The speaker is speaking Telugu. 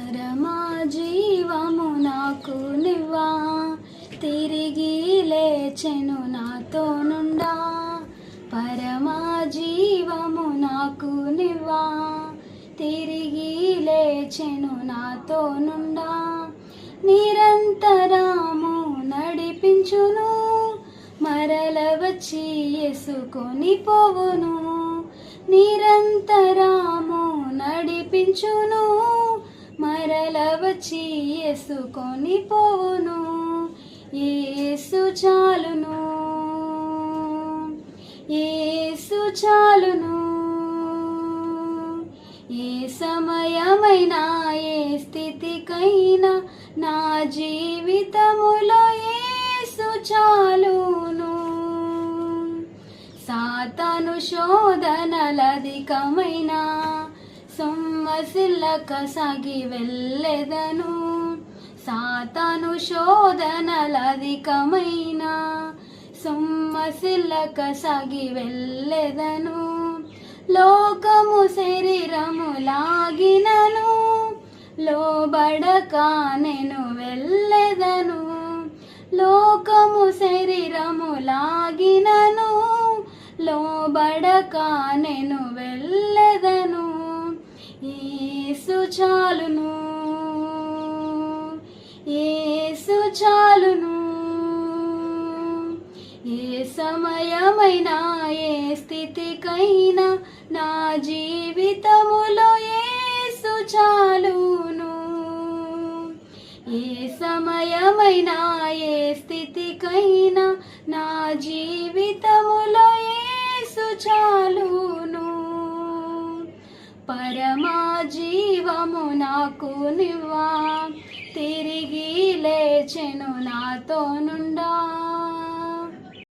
పరమా జీవము నాకు నివ్వా, తిరిగి లేచెను నాతో నుండా. పరమా జీవము నాకు నివ్వా, తిరిగి లేచెను నాతో నుండా. నిరంతరము నడిపించును, మరల వచ్చి యేసుకొని పోవును. నిరంతరము నడిపించును, మరల వచ్చి యేసుకొని పోవును. యేసు చాలును, యేసు చాలును. ఏ సమయమైనా ఏ స్థితికైనా నా జీవితములో యేసు చాలును. సాతాను శోధనలధికమైన సొమ్మసిల్లక సాగి వెళ్ళెదను. సాతాను శోధనలధికమైన సొమ్మసిల్లక సాగి వెళ్ళెదను. లోకము శరీరము లాగినను, లోబడక నేను వెళ్ళెదను. లోకము శరీరము లాగినను, లోబడక నేను వెళ్ళెదను. యేసు చాలును, యేసు చాలును. ఏ సమయమైనా ఏ స్థితికైనా నా జీవితములో యేసు చాలును. ఏ సమయమైనా ఏ స్థితికైనా నా జీవితములో యేసు చాలును. పరమా జీవము నాకు నివ్వా, తిరిగి లేచెను నాతో నుండా.